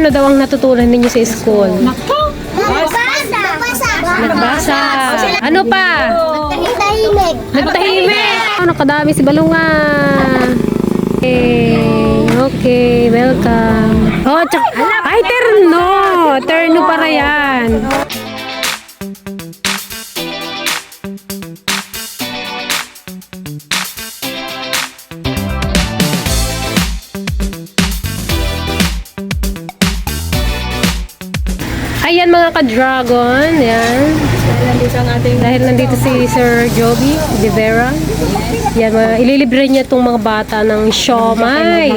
Ano daw ang natutunan ninyo sa school? Nagbasa. Ano pa? Tahimik. Nagtahimik. Oh, nakadami si Balunga. Okay, welcome. Oh, ay, terno. Terno para yan. Ayan mga ka-dragon, yan. Dahil nandito si Sir Joby De Vera. Yan, ililibre niya itong mga bata ng siomay.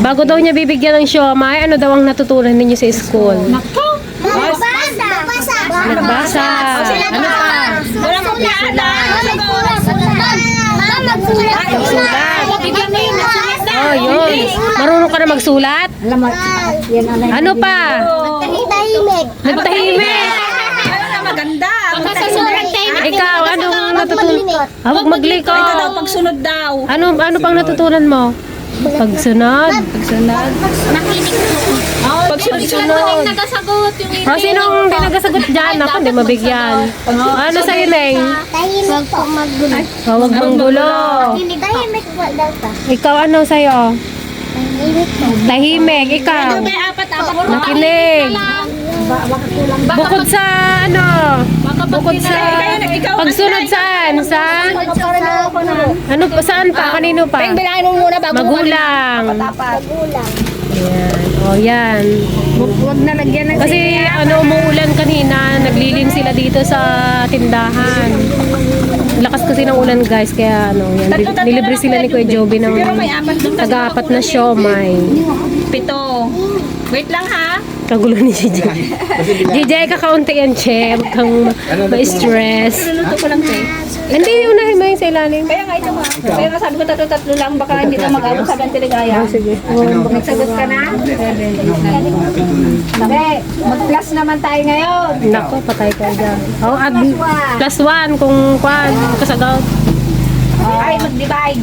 Bago daw niya bibigyan ng siomay, ano daw ang natutunan ninyo sa school? Nagbasa. Ano pa? Oh, yun. Marunong ka na magsulat? Ano pa? Tahimik. Nagtahimik. Maganda. Ikaw, anong natutunan? Huwag maglikot. Ito daw, pagsunod daw. Ano pang natutunan mo? Pagsunod. Pagsunod. Nagasagot yung O, sinong hindi nagasagot dyan? Ako, hindi mabigyan. Ano sa'yo, Neng? tahimik po maggulo. O, huwag manggulo. Tahimik po daw ka. Ikaw, ano sa'yo? Tahimik po. Tahimik. Ikaw. May apat-apat. Makinig. Bukod sa, ano? Bukod sa pagsunod saan? Sa? Ano, saan pa? Kanino pa? Bilangin mo muna bago Magulang. Magulang. Ayan. O, yan. Huwag na lagyan ng Kasi ano, umuulan kanina, naglilim sila dito sa tindahan. Lakas kasi ng ulan guys, kaya ano, yan, nilibre sila ni Kuya Joby ng taga-apat na siomay. 7. Wait lang ha. Kagulo ni JJ. JJ, kakaunti yan, che. Huwag kang ma-stress. Luluto ko lang te. Hindi, unahin mo yung sa ilalim. Kaya nga ito ma. Pero sabi ko tatlo lang, baka hindi ka mag-abot sa Gantiligaya. Sige. Nagsagot ka na? Sabi, mag-plus naman tayo ngayon. Nako, patay ka dyan. Oh, add +1 kung kwan, kasagaw. Ay, mag-divide.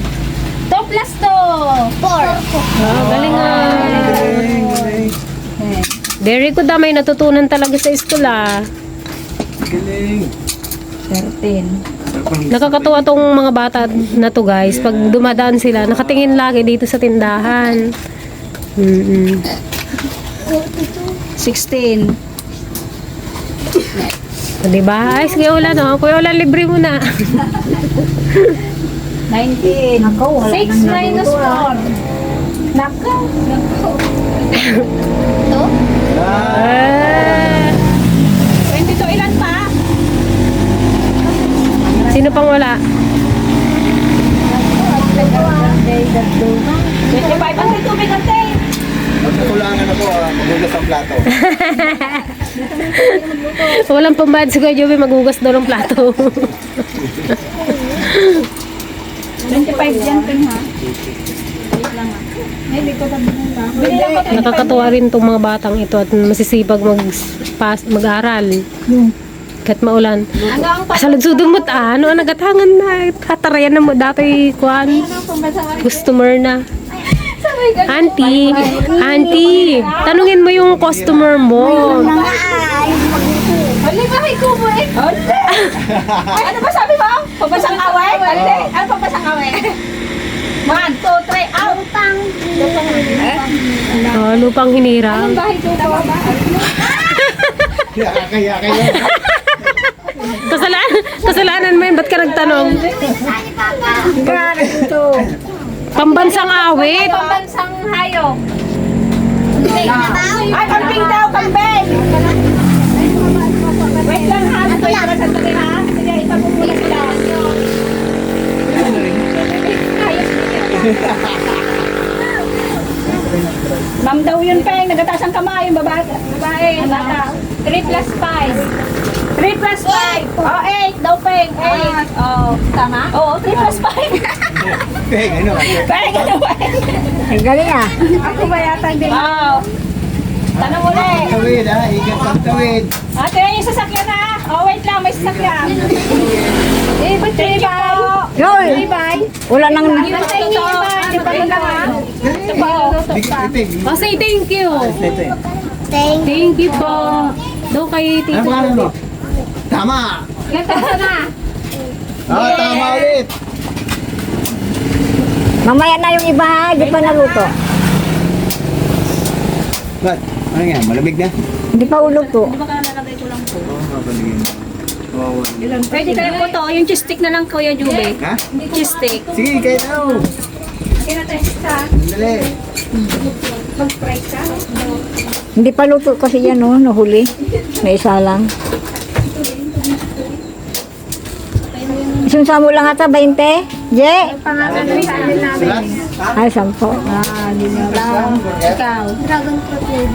2 plus 2. 4. Oh, galing nga. Very good may natutunan talaga sa school ah. 13. Nakakatuwa tong mga bata na to guys. Pag dumadaan sila, nakatingin lagi dito sa tindahan. 16. Diba? Ay, sige ulan no. Kuya ulan, libre mo na. 19. 6 minus 4. Nako. Ah, 22 ilan pa? sino pang wala? 25 ang tubig ante. Magkakulangan ako, magugas ang plato. Walang pambad si Kuya Joby, maghugas daw ng plato. 25 dyan pen ha. Nakakatuwa rin tong mga batang ito at masisipag mag-aral. Kahit maulan. Salud-sudumot ano ang nagatangan na. Tatarayan na mo dati kuan. Customer na. Auntie, tanungin mo yung customer mo. Hali, bahay ko mo eh. Ano ba sabi mo? Pabasang away? Ano pabasang away? 1, 2, 3, out! Oh, lupang hinirang. Bahay ko po ba? Kaya. Kasalanan mo yun, ba't ka nagtanong? Pambansang awit. Pambansang hayop. Ay, kambing daw, kambing! Wait lang ha, wait lang sandali ha. Sige, ipapupula sila. Ma'am daw yun, Peng. Nagataas ang kamay. Yung babae. Ang bata. 3 plus 5. 3 plus 5. Oh, 8 daw, Peng. 8. Oh, tama? Oo, 3 plus 5. Ano? Peng, ano ba? Ang galing ah. Ako ba yata hindi? Oo. Tanong ulit. Tawid ha, ikat ang tawid. Ate, yung sasakyan na. Oh, wait lang. May sasakyan. Ba't tribay? Tribay? Wala nang Basta yung tribay. Di ba lang ha? Ito pa. Itig. Oh, say thank you. Ito. Thank you po. Doon kay Ano Tito. pangalan mo? Tama! Ilan taon na? Tama ulit! Mamaya na yung iba, di pa naluto. Ba't? Ano nga? Malamig na? Hindi pa uluto. Di ba ka nalagay ko lang po? Oo, kapaligin. Kawawa. Pwede ka lang po to. Yung cheese stick na lang, Kuya Jube. Ha? Cheese stick. Sige, kayo na ako. Kinatest ka. Dali. Mag-fry ka. Hindi pa luto kasi yan, no, nahuli. May isa lang. Isunsa mo lang ata, 20? Je? Pangalan ng channel namin. Salat? Ay, 10. Ikaw. Dragon fruit.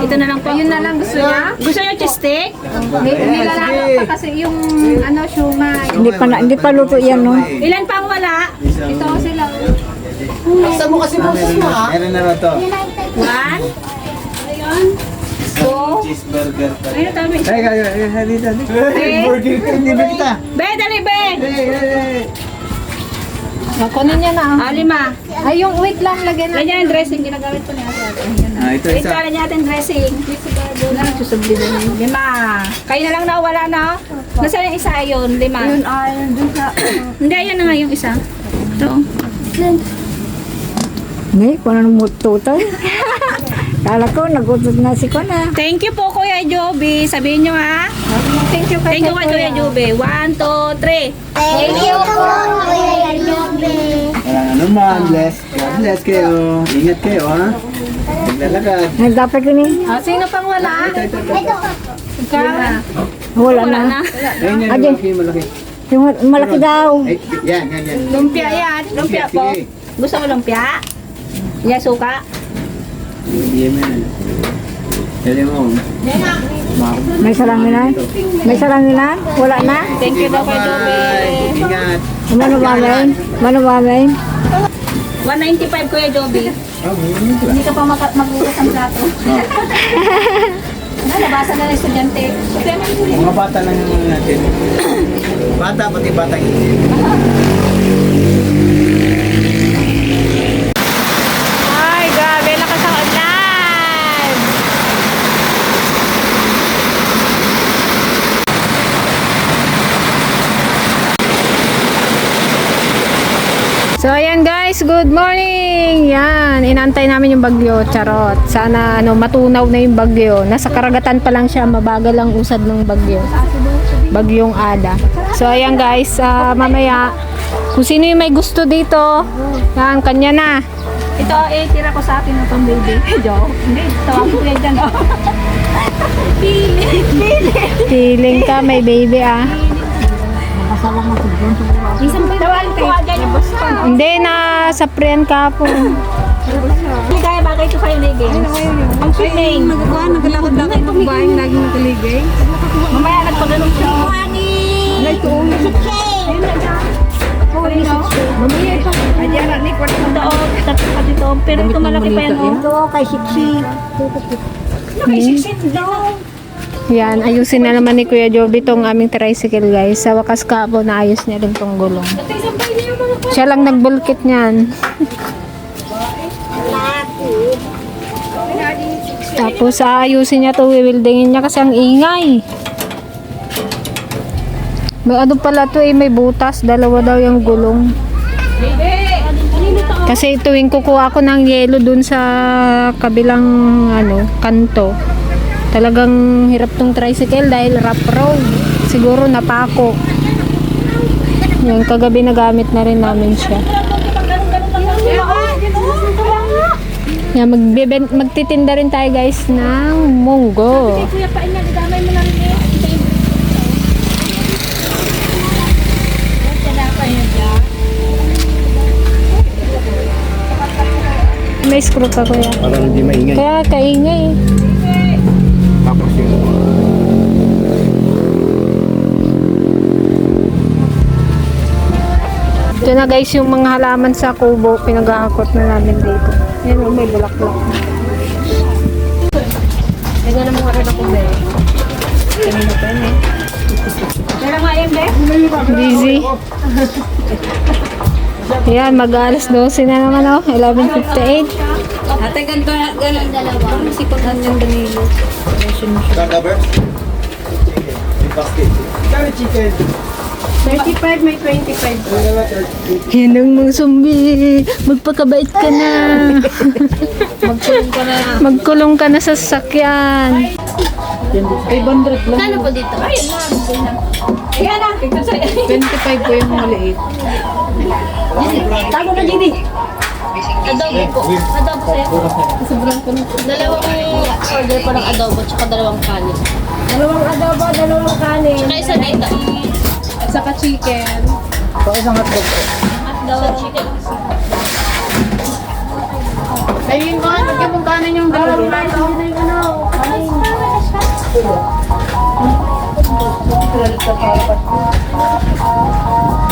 Ito na lang po. Yun na lang gusto niya? Gusto niya cheese stick? Sige. Kasi yung ano, shumai. Hindi pa luto yan, no? Ilan pang wala? Ito sila. Saan mo kasi boses mo ha? Meron na ba to? 1. Ayun. 2. Cheeseburger pa. Ayun, tama. Ay, dito. Burger ka, hindi ba kita? Be, dali, be. Hey. Kunin niya na. 5. Ay, yung wait lang, lagyan na. Lagyan yung dressing. Ginagamit ko na ate. Ayan na. Ito Ito na natin dressing. Wala nang susubli na yun. 5. Kayo na lang na wala na. Nasaan yung isa yun? 5. Yun, ayun. Dun sa... Hindi, ayan na nga yung isa. Ito. Hindi, kung ano mo tutoy. Kala ko, nagutot na si Kona. Thank you po, Kuya Joby. Sabihin nyo ha. Thank you kay Kuya Joby. 1, 2, 3. Thank you po, Kuya Jobe. Walang anuman, bless. God bless kayo. Ingat kayo ha. Naglalakad. Nagdapat ko ni. Sino pang wala? Ito. Ikaw. Wala Wala na. na. Ayun yan, Adi. malaki. Yung malaki daw. Ay, yan. Lumpia yan. Lumpia po. Sige. Gusto mo lumpia? Yan, suka. Hindi mo yan. Dali mo. May saranginan? May saranginan? Wala na? Thank you daw kay Joby. Ingat. Manubagay? 195 Kuya Joby. Hindi ka pa magbukas ang plato. Nabasa na ng estudyante. Mga bata lang yung natin. Bata, pati batang isip. Ay, grabe, lakas ang ulan. So, ayan guys, good morning! Yan, inantay namin yung bagyo, charot. Sana matunaw na yung bagyo. Nasa karagatan pa lang siya, mabagal ang usad ng bagyo. Bagyong Ada. So, ayan guys, mamaya, kung sino yung may gusto dito, yan, kanya na. Ito, tira ko sa akin itong baby. Joke. Hindi, tawag ko yan dyan. Feeling ka, may baby ah. Isang tawag ko dyan yung boss ko. Hindi na, sa friend ka po. Hindi kaya bagay ito kayo ligay. Ang swimming. Nagalakad-lakad ng bahay, laging nakaligay. Mamaya nagpagalong siya. Alay ko. Ayun na dyan. Mamaya ito. Ito, tatlo ka dito. Pero ito malaki pa yan. Oh. Ito, kay Siksi. Yan, ayusin na naman ni Kuya Joby tong aming tricycle guys. Sa wakas ka po, naayos niya rin tong gulong. Siya lang nagbulkit niyan. Tapos aayusin niya to, wiwildingin niya kasi ang ingay. May ano pala to may butas. Dalawa daw yung gulong. Kasi tuwing kukuha ko ng yelo dun sa kabilang kanto. Talagang hirap tong tricycle dahil rough road. Siguro napako. Yung kagabi nagamit na rin namin siya. Yan, magtitinda rin tayo guys ng munggo. Kuya, pain na. Idamay mo na rin eh. May screw ka kuya. Parang hindi maingay. Kaya kaingay. Tapos yun. Ito na guys yung mga halaman sa kubo. Pinag-aakot na namin dito. Yan may bulaklak. Lagyan na mga rin ako, be. Kanina pa yun eh. Meron nga yun, be? Busy. Yan, mag-alas 12 na naman 11:58. Ate, ganito na, dalawa. Sikotan yung Danilo. Cover? Chicken. May basket. Kami chicken. 35, may 25. Yan ang mga zombie. Magpakabait ka na. Magkulong ka na sa sasakyan. 500 lang. Kano po dito? Ayun na. Ayan na. 25 po yung maliit. Tago na, Gini. Adobo po. Adobo sa'yo. Sobrang ko na. Dalawang order po ng adobo, tsaka dalawang kanin. Dalawang adobo, dalawang kanin. Tsaka isa dito. Saka chicken. Dalawang chicken. Ayun ba? Nagyan mong kanan yung dalawang kanin.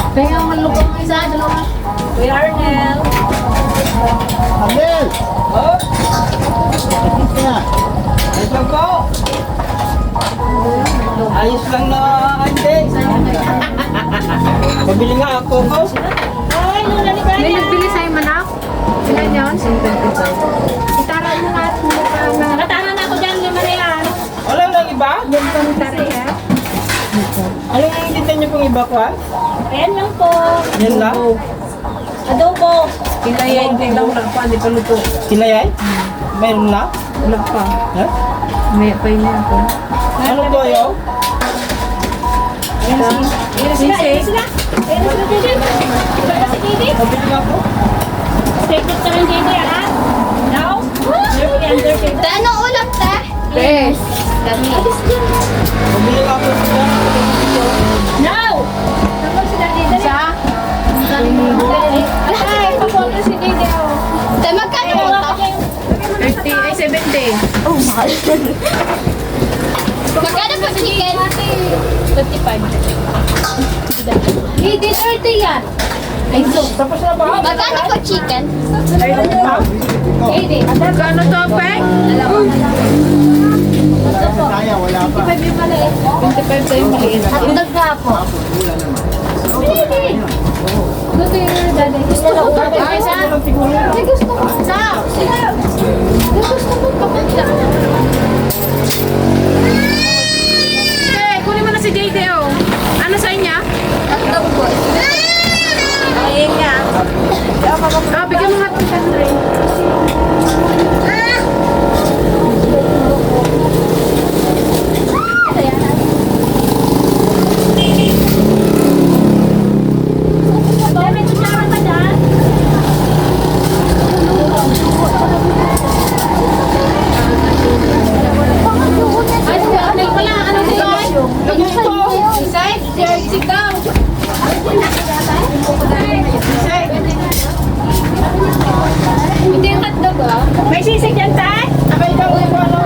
Kaya malukong isa, dalawa. Kuya Arnel. Abel! Oh! Ayos lang po! Ayos lang na, ante. Pabili nga ako ko. Ay, nung naligaya. May nagbili sa'yo manak? Ilan yun? 25. Itara mo nga at mukha na. Nakatana na ako dyan, 5 na yan. Wala nang iba? Yung komentary ha? Anong nangingita niyo pong iba ko ha? Ayan lang po. Yan lang? Adobo. Kinayay din daw pa, di pa luto. Kinayay? Meron na? Wala pa. Ha? May pa yun ako. Ano to ayaw? Ayan sila, ayan sila. Ayan sila, Didi. Iba na si Didi. Pabili nga ako. Secret ka ng Didi, ha? Now? Ano ulam, te? Yes. Pabili nga ako. Now! Tapos si Didi. Sa? Ay, papunta si Didi, oh. Te, magkano mo ito? 50, ay 70. Magkano po si chicken? 25. Didi, 30 yan. Ay, so. Tapos na ba? Magkano po chicken? Didi. Kano to, Peng? Kaya, wala pa. 25 yung maliit. 25 tayo maliit. Hotdog nga po. Didi. Gusto yung daddy. Gusto ko pa. Ay, sa? Ay, gusto ko. Sa? Gusto ko pa. Eh, kunin mo na si JD, oh. Ano sa inya? Hotdog po. Ayun nga. Ah, bigyan mo nga ito, Henry. May kutsara pa dyan? Ay, may pala. Ano sa'yo? Side? Sit down. Hindi yung hotdog, ah. May sisig yan, tay? Abay daw yung ano.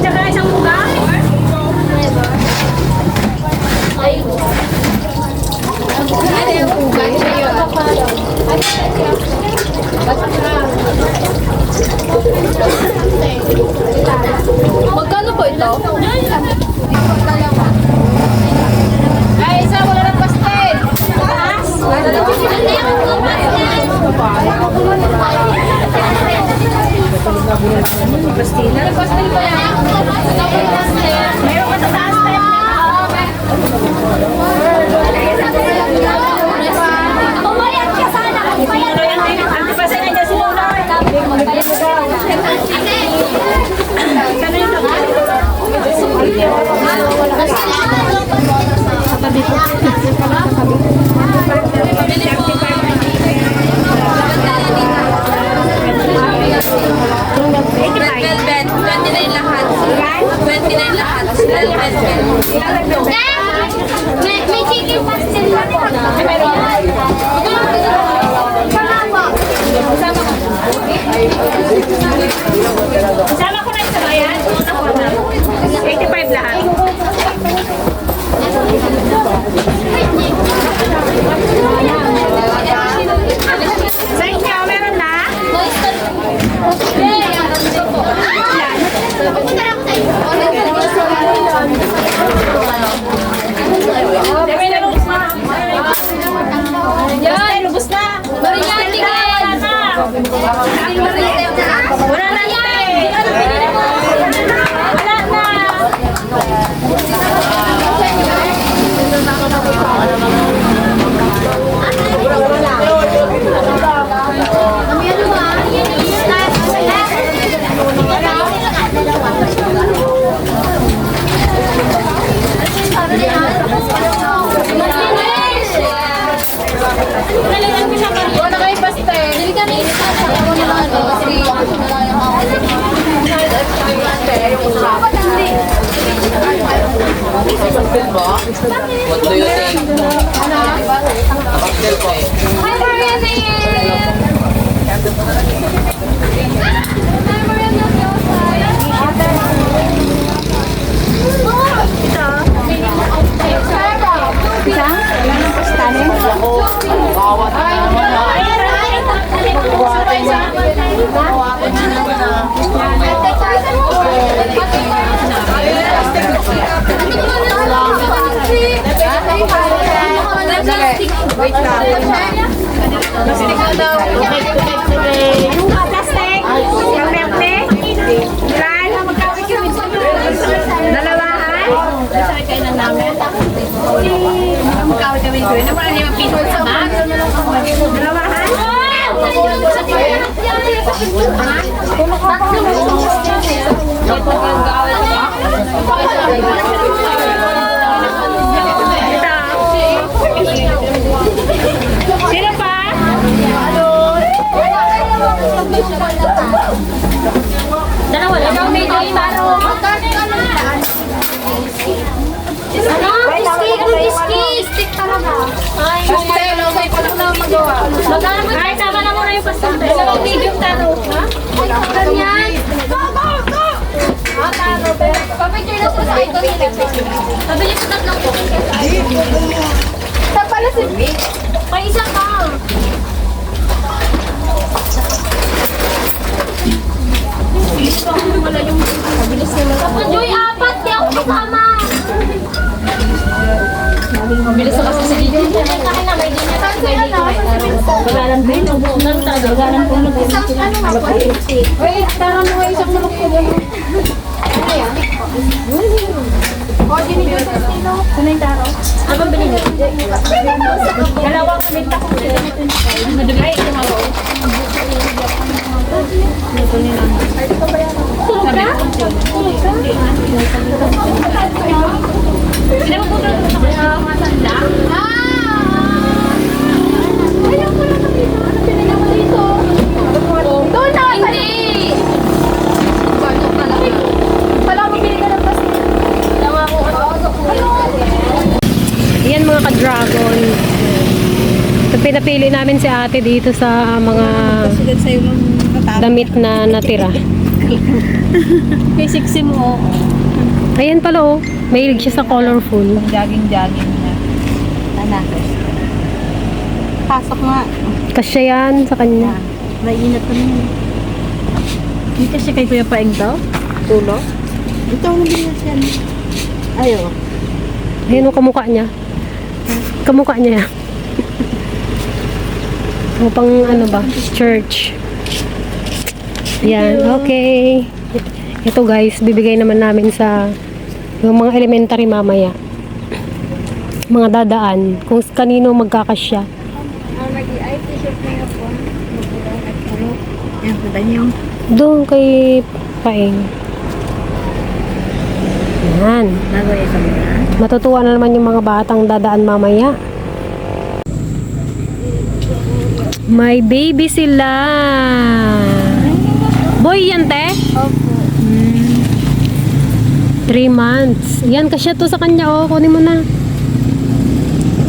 Tsaka isang buga? Ay. Ano yung buga? Magkano po ito? Ay, isa wala ng pastel. Pastel pa yan. Meron pa sa taas tayo. Umayat ka sana. Umayat ka. Antipasay na dyan si Lola. Red velvet, 29 lahat. 29 lahat. Wala na yan! Wala na! Wala kayo pastel. Dili kami. What do you think? Pastel po. Hi, Marianne! Hi, Marianne! Wait lang. Plastic daw. Yung plastic. Yung perte. Ilan? Dalawahan? Dasal kayo na namin. Magkawin kami ko. Naman ang 5 piso sa bag. Dalawahan? Sino pa? Dalawa lang. Ikaw may taro. Ano? Stick? Stick talaga. Ay, okay pa lang magawa. Magkano mo? Ay, tama na muna yung pastel. Dalawang medium taro. Ha? Ganyan. Go! Taro. Papicture na sa ito nila. Pabili ko tatlong po. Sa pala si Vic. May isa ka. Tapos Joy, 4. Di ako kasama. Mabilis na kasi si DJ. Kaya na may DJ. Bagalan din. Bagalan po. Isang ano nga po? Wait, tara mo isang manok ko doon. Ano yan? O, dinigil sa sino? Sino yung taro? Ano ba binigil? Dalawang minta ko. Ay, ito nga po. Tulog ka? Hindi mo po sa matanda? Ayaw ko lang nakita. Ano pinila mo dito? Doon na! Hindi! Wala mo pinila ng pastil. Wala mo Yan mga ka-dragon. So, pinapili namin si ate dito sa mga damit na natira. Kay sexy mo. Ayan pala oh. Mahilig siya sa colorful. Jogging-jogging na. Tana. Pasok nga. Kasya yan sa kanya. Mainit pa naman. Hindi kasi kay Kuya Paeng daw? Tulo? Ito ang nabilis yan. Ayo. Ayan o kamukha niya. Kamukha niya yan. Pang ano ba? Church. Yan. Okay. Ito guys, bibigay naman namin sa yung mga elementary mamaya. Mga dadaan. Kung kanino magkakasya. Ay, t-shirt na yun po. Yan, pala niyo. Doon kay Paeng. Yan. Bago yung sabi na. Matutuwa na naman yung mga batang dadaan mamaya. May baby sila. Boy yan, te? Opo. 3 months. Yan, kasya to sa kanya. Oh, kunin mo na.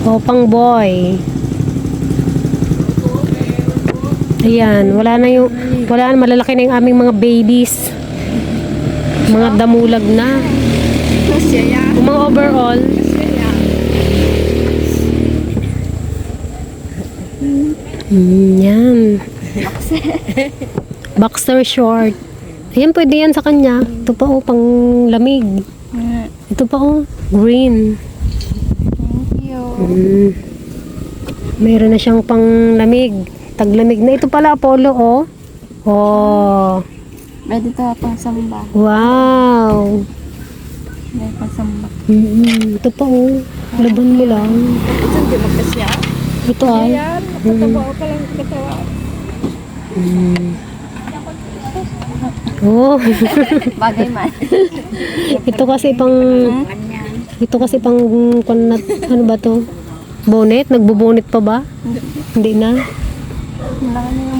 Oh, pang boy. Ayan, wala na, malalaki na yung aming mga babies. Mga damulag na. Yung mga overall. Yan. Boxer short. Ayan, pwede yan sa kanya. Ito pa oh, pang lamig. Ito pa oh, green. Thank you. Meron na siyang panglamig. Taglamig na. Ito pala, Apollo, oh. Oh. Pwede ito pang samba. Wow. May pang samba. Ito pa, oh. Laban mo lang. Ito hindi magkasya. Ito ay. Nakatawa ka lang katawa. Oh. Bagay man. Ito kasi pang ano ba to? Bonnet? Nagbo-bonnet pa ba? Hindi na.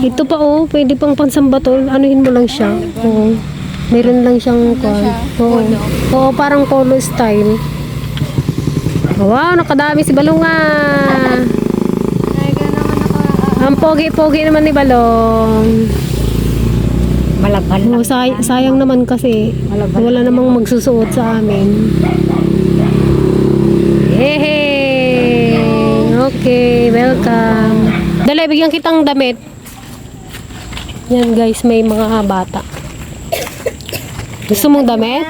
Ito pa oh, pwede pang pansamba to. Anuhin mo lang siya. Oo. Meron lang siyang Oo. Oo, parang polo style. Wow, nakadami si Balong ah. Ang pogi-pogi naman ni Balong. Malabhan Oh, sayang naman kasi wala namang magsusuot sa amin. Hey! Okay, welcome. Dali, bigyan kitang damit. Yan guys, may mga bata. Gusto mong damit?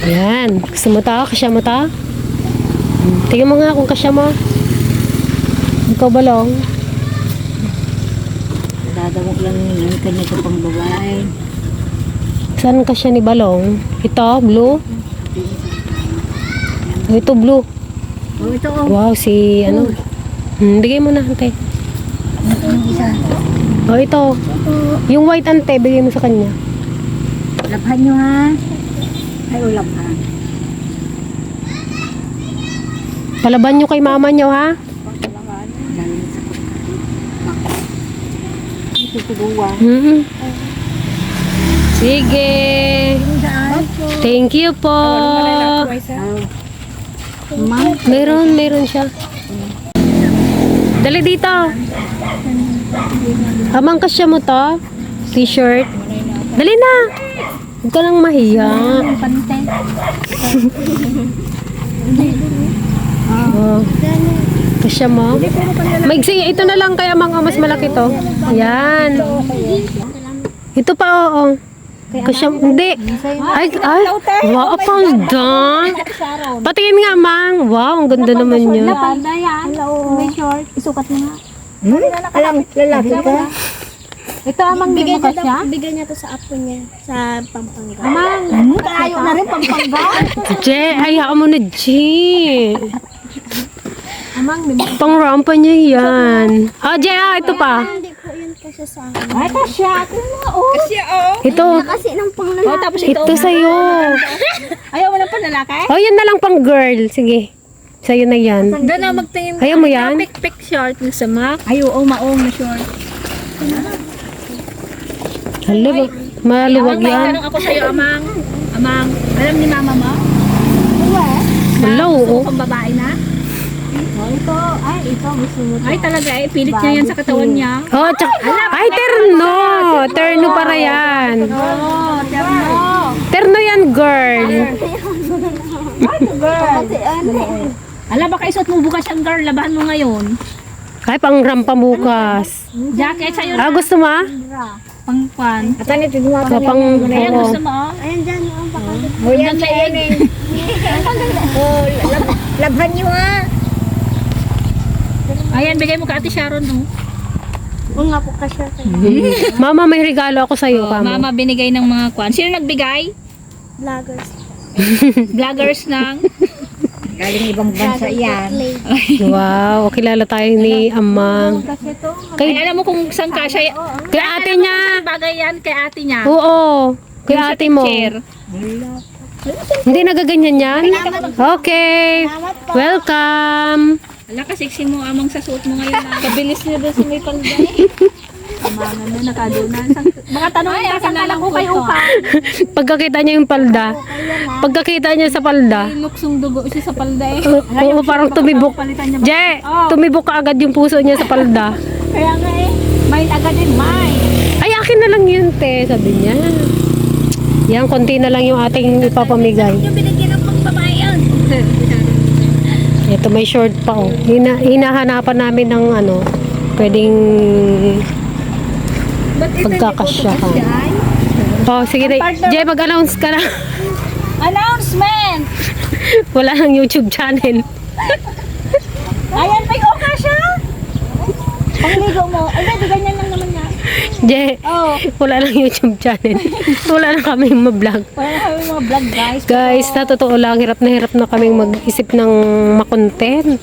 Yan. Gusto mo ta? Kasya mo ta? Tingnan mo nga kung kasya mo. Ikaw Balong. Dadawag lang yung kanya ko pang babae. Saan kasya ni Balong? Ito, blue? Oh, ito, blue. Oh, ito oh. Wow, si ano? Bigay mo na, ante. Yung isa. Oh, ito. Yung white, ante, bigay mo sa kanya. Labhan nyo ha. Ay, ulabhan. Palaban nyo kay mama nyo, ha? Galing sa pagkain. Ito tuduwa. Sige. Thank you po. Meron siya. Dali dito. Amang kasya mo to? T-shirt. Dali na. Huwag ka nang mahiya. Oh. Kasya mo? Maigsi, ito na lang kaya mga mas malaki to. Ayan. Ito pa, oo. Kasya, hindi. Ay, wow, panda. Patingin nga, Mang. Wow, ang ganda naman niya. Napanda yan. May short. Isukat mo nga. Alam, lalaki ka? Ito amang bigay mo kasya? Bigay niya to sa apo niya sa Pampanga. Amang. Tayo na rin pampangga. Je, hayaan mo na, Je. Amang. Pang-rampa niya yan. Oh, Je, ito pa. Hindi po yun kasi sa akin. Ay, kasya. Ito. Kasi nang panglalaki. Oh, tapos ito. Ito sa'yo. Ayaw mo na pa lalaki? Oh, yan na lang pang girl. Sige. Sa'yo na yan. Doon na magtingin. Ayaw mo yan? Pick short ng samak. Ay, oo, maong na short. Hala ba? Maluwag Amang, may yan. tanong ako sa'yo, Amang. Amang, alam ni mama mo? Hala, oo. Kung babae na? Ito, gusto mo. Ay, talaga eh. Pilit niya yan sa katawan niya. Oh, ay, terno. Terno para yan. Oo, terno. Terno yan, girl. Kasi Ala, baka isuot mo bukas ang girl. Labahan mo ngayon. Ay, pang rampa bukas. Jacket sa'yo Ah, na. gusto mo? Pang pan. At ano, tinuwa Oh, pang, Ayan, oo. gusto mo oh. ayan dyan, ang baka. Huwag sa ilig. Oh, labhan nyo ha. Ayan, bigay mo ka Ate Sharon oh. Oo nga po kasi. Mama, may regalo ako sa'yo, kamo. Mama binigay ng mga kwan. Sino nagbigay? Vloggers. Vloggers ng... Galing ibang bansa yan. Wow, kilala tayo ni Amang. Ay, alam mo kung saan ka siya. Kay ate niya. Bagay yan kay ate niya. Oo. Kay Yung sa ate mo. picture. Hindi nagaganyan yan? Okay. Welcome. Ala, kasiksi mo amang sa suot mo ngayon. Kabilis niya doon sa may palda. Amangan na, nakadunan. Mga tanong ay, saan ko kay Upa? Pagkakita niya yung palda. Pagkakita niya sa palda. Luksong dugo siya sa palda eh. Oo, parang tumibok. Je, tumibok ka agad yung puso niya sa palda. Kaya nga eh, may agad din, may. Ay, akin na lang yun, te. Sabi niya. Yan, konti na lang yung ating ipapamigay. Yung binigyan ng pangbabae yun. Ito, may short pa, oh. Hinahanapan namin ng ano, pwedeng pagkakasya ka. Oh, sige na. Je, mag-announce ka na. Announcement! Wala nang YouTube channel. Ayan, may oka siya. Pangligo mo. Ay, di ganyan lang naman nga. Je, Oh, wala lang YouTube channel. Wala na kaming ma-vlog. wala na kami mga vlog, guys. Guys, sa totoo lang, hirap na kaming mag-isip ng makontent.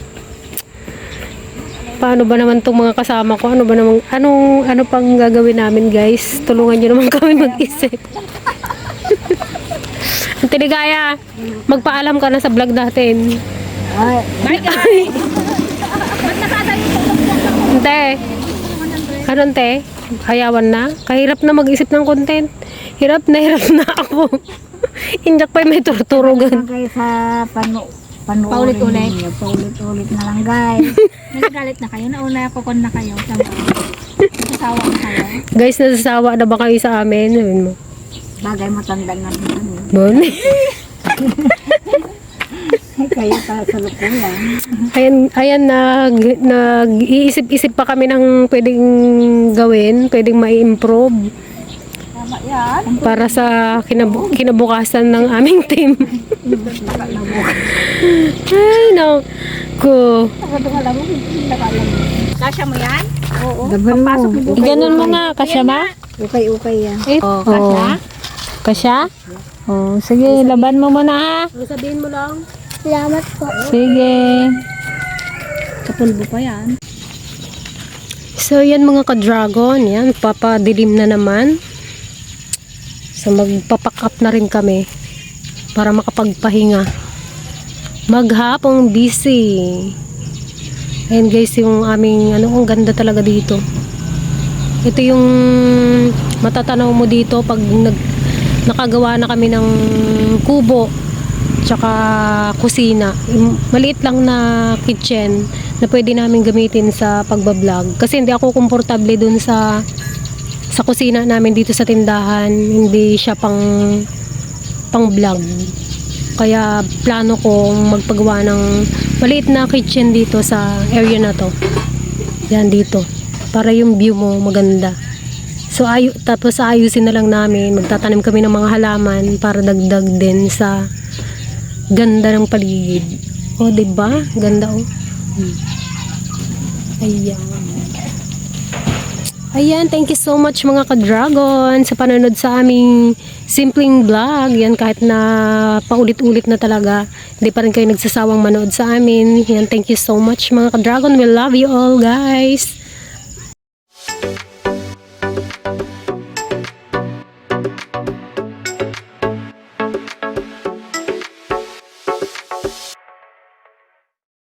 Paano ba naman itong mga kasama ko? Ano ba naman, ano pang gagawin namin, guys? Tulungan nyo naman kami mag-isip. Tinigaya, magpaalam ka na sa vlog natin. Ay, Bye, guys. Ba't nakatayo po? Ante, ano ante? Hayawan na? Kahirap na mag-isip ng content. Hirap na ako. Injak pa may turuturugan. kayo sa panoorin Paulit-ulit. ninyo. Paulit-ulit na lang, guys. Nagagalit na kayo. Nauna ako kon na kayo. Nasasawa na kayo. Guys, nasasawa na ba kayo sa amin? Sabihin mo. Bagay matanda na naman. Bon. Kayo pa sa lukuyan. Ayan nag-iisip-isip pa kami ng pwedeng gawin, pwedeng ma-improve Tama yan. para sa kinabukasan ng aming team. Ay, naku. Kasya mo yan? Oo. Daban mo. Iganon mo nga, kasya ba? Ukay-ukay yan. Oh, kasya? Kasya? Oh, sige, laban mo muna ha. Sabihin mo lang. Salamat po. Sige. Kapulbo pa yan. So, yan mga ka-dragon. Yan, papadilim na naman. So, magpapack up na rin kami para makapagpahinga. Maghapong busy. Ayan guys, yung aming, ang ganda talaga dito. Ito yung matatanaw mo dito pag nakagawa na kami ng kubo tsaka kusina. Maliit lang na kitchen na pwede namin gamitin sa pagbablog. Kasi hindi ako komportable dun sa kusina namin dito sa tindahan. Hindi siya pang vlog. Kaya plano ko magpagawa ng maliit na kitchen dito sa area na to. Yan dito. Para yung view mo maganda. So tapos ayusin na lang namin. Magtatanim kami ng mga halaman para dagdag din sa ganda ng paligid. O, diba? Ganda, oh. Ayan. Ayan, thank you so much mga ka-dragon sa panonood sa aming simpleng vlog. Yan, kahit na paulit-ulit na talaga, hindi pa rin kayo nagsasawang manood sa amin. Yan, thank you so much mga ka-dragon. We love you all, guys.